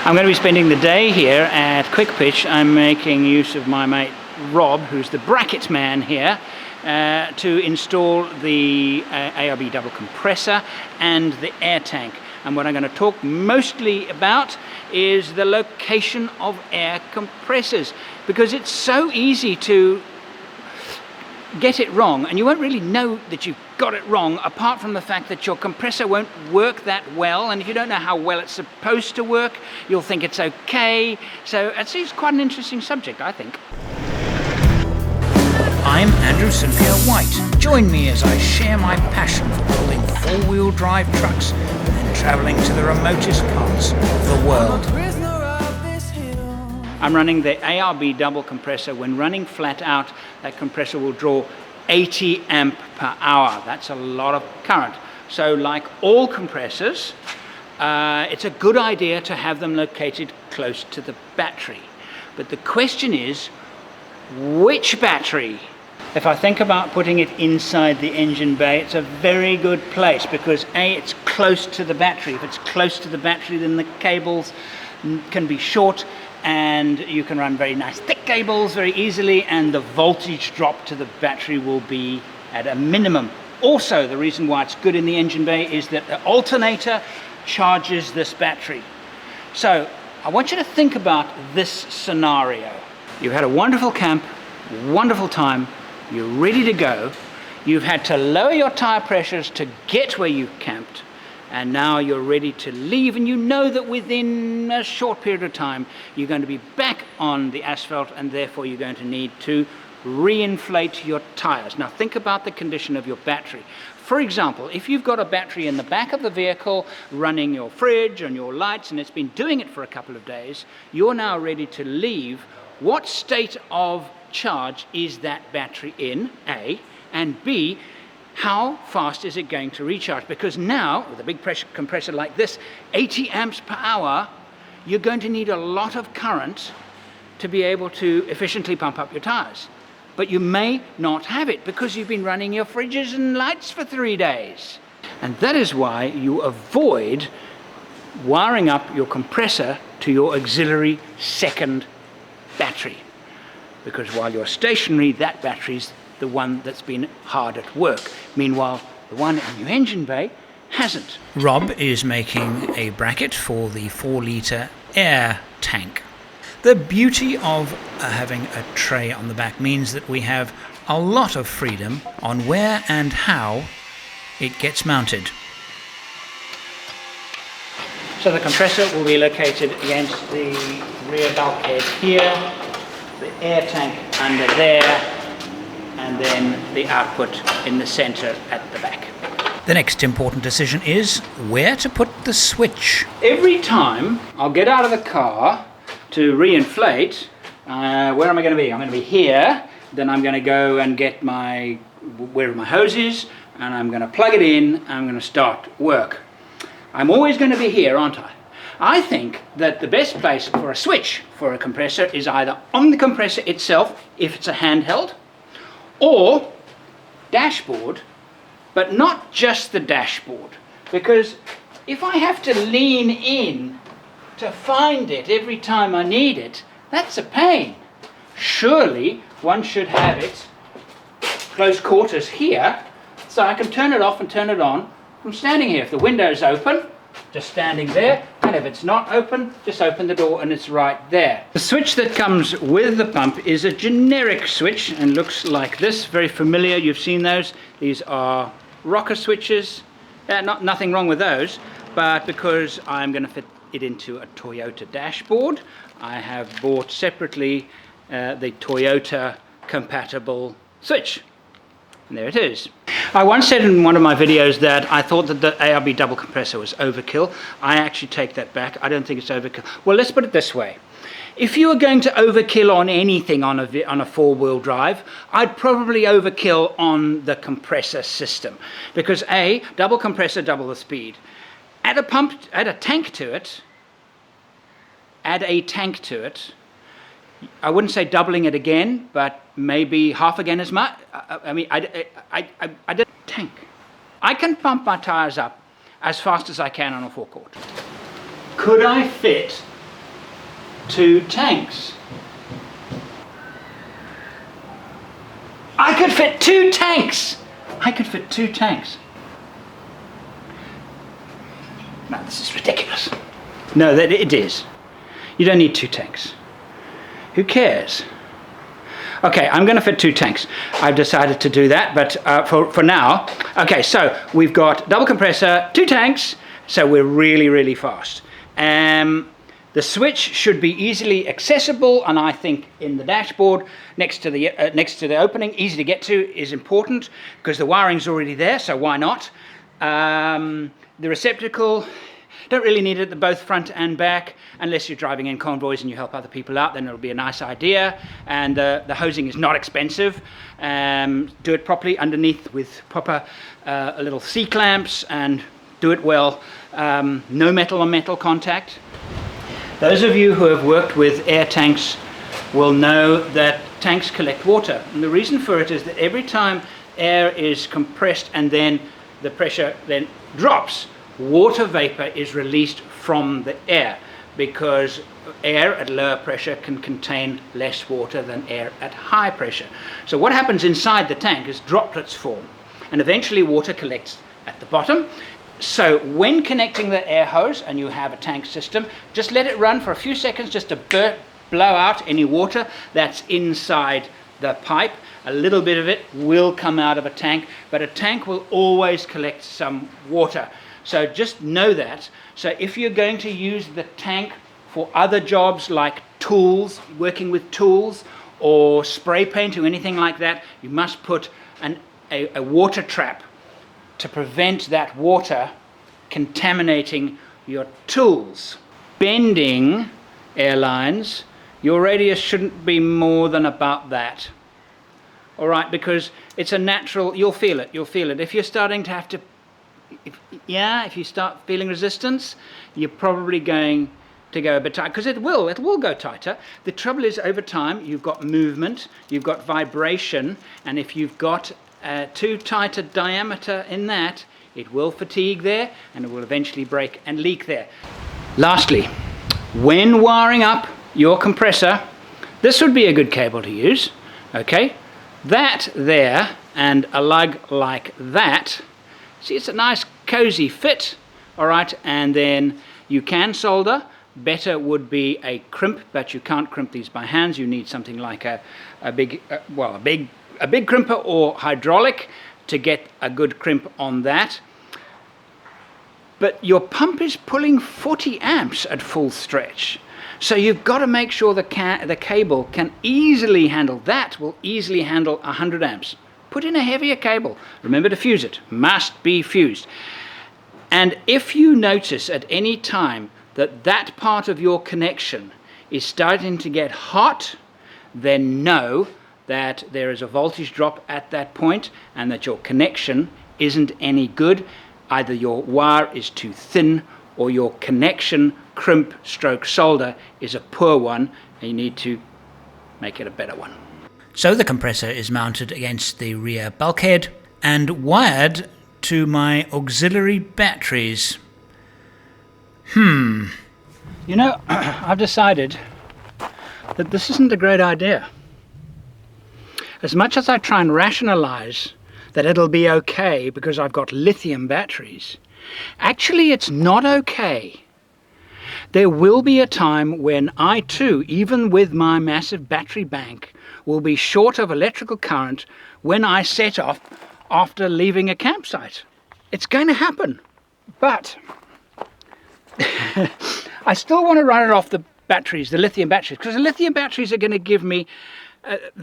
I'm going to be spending the day here at Quick Pitch. I'm making use of my mate Rob, who's the bracket man here, to install the ARB double compressor and the air tank. And what I'm going to talk mostly about is the location of air compressors, because it's so easy to get it wrong, and you won't really know that you've got it wrong apart from the fact that your compressor won't work that well, and if you don't know how well it's supposed to work, you'll think it's okay. So it's quite an interesting subject, I think. I'm Andrew St Pierre White. Join me as I share my passion for building four-wheel drive trucks and travelling to the remotest parts of the world. I'm running the ARB double compressor. When running flat out, that compressor will draw 80 amp per hour. That's a lot of current. So like all compressors, it's a good idea to have them located close to the battery. But the question is, which battery? If I think about putting it inside the engine bay, it's a very good place because A, it's close to the battery. If it's close to the battery, then the cables can be short and you can run very nice thick cables very easily, and the voltage drop to the battery will be at a minimum. Also, the reason why it's good in the engine bay is that the alternator charges this battery. So I want you to think about this scenario. You've had a wonderful camp, wonderful time, you're ready to go. You've had to lower your tire pressures to get where you camped, and now you're ready to leave, and you know that within a short period of time you're going to be back on the asphalt, and therefore you're going to need to reinflate your tires. Now think about the condition of your battery. For example, if you've got a battery in the back of the vehicle running your fridge and your lights, and it's been doing it for a couple of days, you're now ready to leave. What state of charge is that battery in, A, and B, how fast is it going to recharge? Because now, with a big pressure compressor like this, 80 amps per hour, you're going to need a lot of current to be able to efficiently pump up your tires. But you may not have it because you've been running your fridges and lights for 3 days. And that is why you avoid wiring up your compressor to your auxiliary second battery. Because while you're stationary, that battery's the one that's been hard at work. Meanwhile, the one in your engine bay hasn't. Rob is making a bracket for the 4-litre air tank. The beauty of having a tray on the back means that we have a lot of freedom on where and how it gets mounted. So the compressor will be located against the rear bulkhead here, the air tank under there, and then the output in the center at the back. The next important decision is where to put the switch. Every time I'll get out of the car to reinflate, where am I going to be? I'm going to be here, then I'm going to go and get where my hose is, and I'm going to plug it in, and I'm going to start work. I'm always going to be here, aren't I? I think that the best place for a switch for a compressor is either on the compressor itself, if it's a handheld, or dashboard, but not just the dashboard. Because if I have to lean in to find it every time I need it, that's a pain. Surely one should have it close quarters here, so I can turn it off and turn it on from standing here. If the window's open, just standing there, and if it's not open, just open the door and it's right there. The switch that comes with the pump is a generic switch and looks like this, very familiar, you've seen those. These are rocker switches, nothing wrong with those, but because I'm going to fit it into a Toyota dashboard, I have bought separately the Toyota compatible switch. And there it is. I once said in one of my videos that I thought that the ARB double compressor was overkill. I actually take that back. I don't think it's overkill. Well, let's put it this way. If you were going to overkill on anything on a four-wheel drive, I'd probably overkill on the compressor system. Because A, double compressor, double the speed. Add a tank to it, I wouldn't say doubling it again, but maybe half again as much. I did tank. I can pump my tires up as fast as I can on a forecourt. Could I fit 2 tanks. I could fit 2 tanks! I could fit 2 tanks. No, this is ridiculous. No, that it is. You don't need 2 tanks. Who cares? Okay, I'm going to fit 2 tanks. I've decided to do that, but for now. Okay, so we've got double compressor, 2 tanks, so we're really, really fast. The switch should be easily accessible, and I think in the dashboard next to the opening, easy to get to is important because the wiring's already there, so why not? The receptacle, don't really need it at both front and back unless you're driving in convoys and you help other people out, then it'll be a nice idea. And the hosing is not expensive. Do it properly underneath with proper little C-clamps and do it well. No metal on metal contact. Those of you who have worked with air tanks will know that tanks collect water. And the reason for it is that every time air is compressed and then the pressure then drops, water vapor is released from the air because air at lower pressure can contain less water than air at high pressure. So what happens inside the tank is droplets form and eventually water collects at the bottom. So when connecting the air hose and you have a tank system, just let it run for a few seconds just to blow out any water that's inside the pipe. A little bit of it will come out of a tank, but a tank will always collect some water. So just know that. So if you're going to use the tank for other jobs like tools, working with tools or spray paint or anything like that, you must put a water trap to prevent that water contaminating your tools. Bending airlines, your radius shouldn't be more than about that. All right, because it's a natural, you'll feel it. If you're starting to have to, if you start feeling resistance, you're probably going to go a bit tight, because it will go tighter. The trouble is over time, you've got movement, you've got vibration, and if you've got too tight a diameter in that, it will fatigue there and it will eventually break and leak there. Lastly, when wiring up your compressor, this would be a good cable to use. Okay, that there and a lug like that. See, it's a nice cozy fit. All right, and then you can solder. Better would be a crimp, but you can't crimp these by hands. You need something like a big crimper or hydraulic to get a good crimp on that. But your pump is pulling 40 amps at full stretch. So you've got to make sure the cable can easily handle that, will easily handle 100 amps. Put in a heavier cable. Remember to fuse it. Must be fused. And if you notice at any time that part of your connection is starting to get hot, then know that there is a voltage drop at that point and that your connection isn't any good. Either your wire is too thin or your connection crimp stroke solder is a poor one and you need to make it a better one. So the compressor is mounted against the rear bulkhead and wired to my auxiliary batteries. You know, I've decided that this isn't a great idea. As much as I try and rationalize that it'll be okay because I've got lithium batteries, actually it's not okay. There will be a time when I too, even with my massive battery bank, will be short of electrical current when I set off after leaving a campsite. It's going to happen, but I still want to run it off the batteries, the lithium batteries, because the lithium batteries are going to give me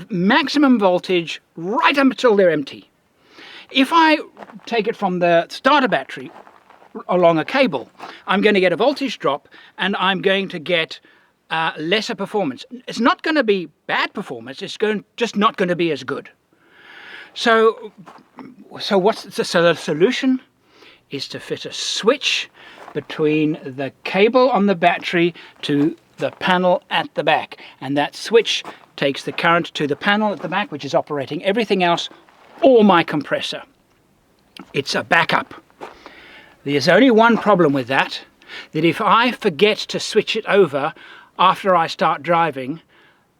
maximum voltage right up until they're empty. If I take it from the starter battery along a cable, I'm going to get a voltage drop and I'm going to get lesser performance. It's not going to be bad performance, it's just not going to be as good. So the solution is to fit a switch between the cable on the battery to the panel at the back, and that switch takes the current to the panel at the back, which is operating everything else, or my compressor. It's a backup. There's only one problem with that if I forget to switch it over, after I start driving,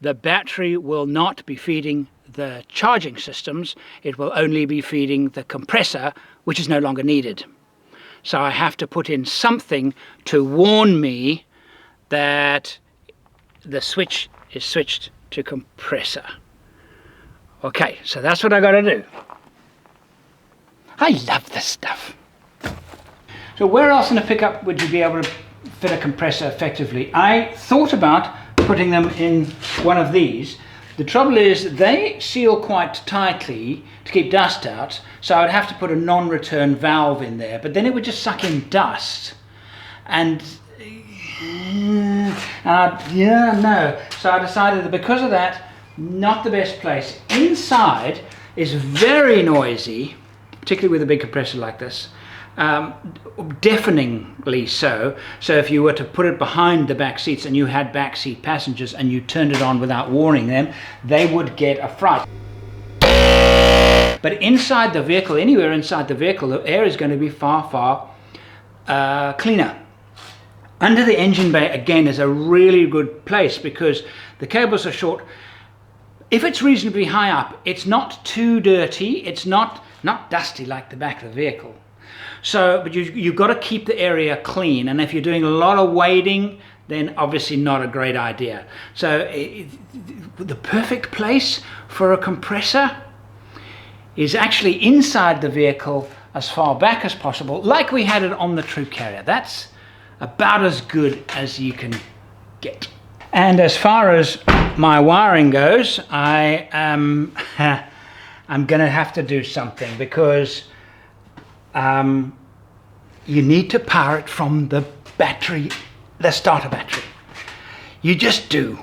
the battery will not be feeding the charging systems. It will only be feeding the compressor, which is no longer needed. So I have to put in something to warn me that the switch is switched to compressor. Okay, so that's what I got to do. I love this stuff. So where else in a pickup would you be able to fit a compressor effectively? I thought about putting them in one of these. The trouble is they seal quite tightly to keep dust out, so I'd have to put a non-return valve in there, but then it would just suck in dust. And yeah, no. So I decided that because of that, not the best place. Inside is very noisy, particularly with a big compressor like this. Deafeningly so. So if you were to put it behind the back seats and you had back seat passengers and you turned it on without warning them, they would get a fright. But inside the vehicle, anywhere inside the vehicle, the air is going to be far, far cleaner. Under the engine bay, again, is a really good place because the cables are short. If it's reasonably high up, it's not too dirty. It's not dusty like the back of the vehicle. So, but you've got to keep the area clean, and if you're doing a lot of wading, then obviously not a great idea. So the perfect place for a compressor is actually inside the vehicle as far back as possible, like we had it on the troop carrier. That's about as good as you can get. And as far as my wiring goes, I'm gonna have to do something because you need to power it from the battery, the starter battery. You just do.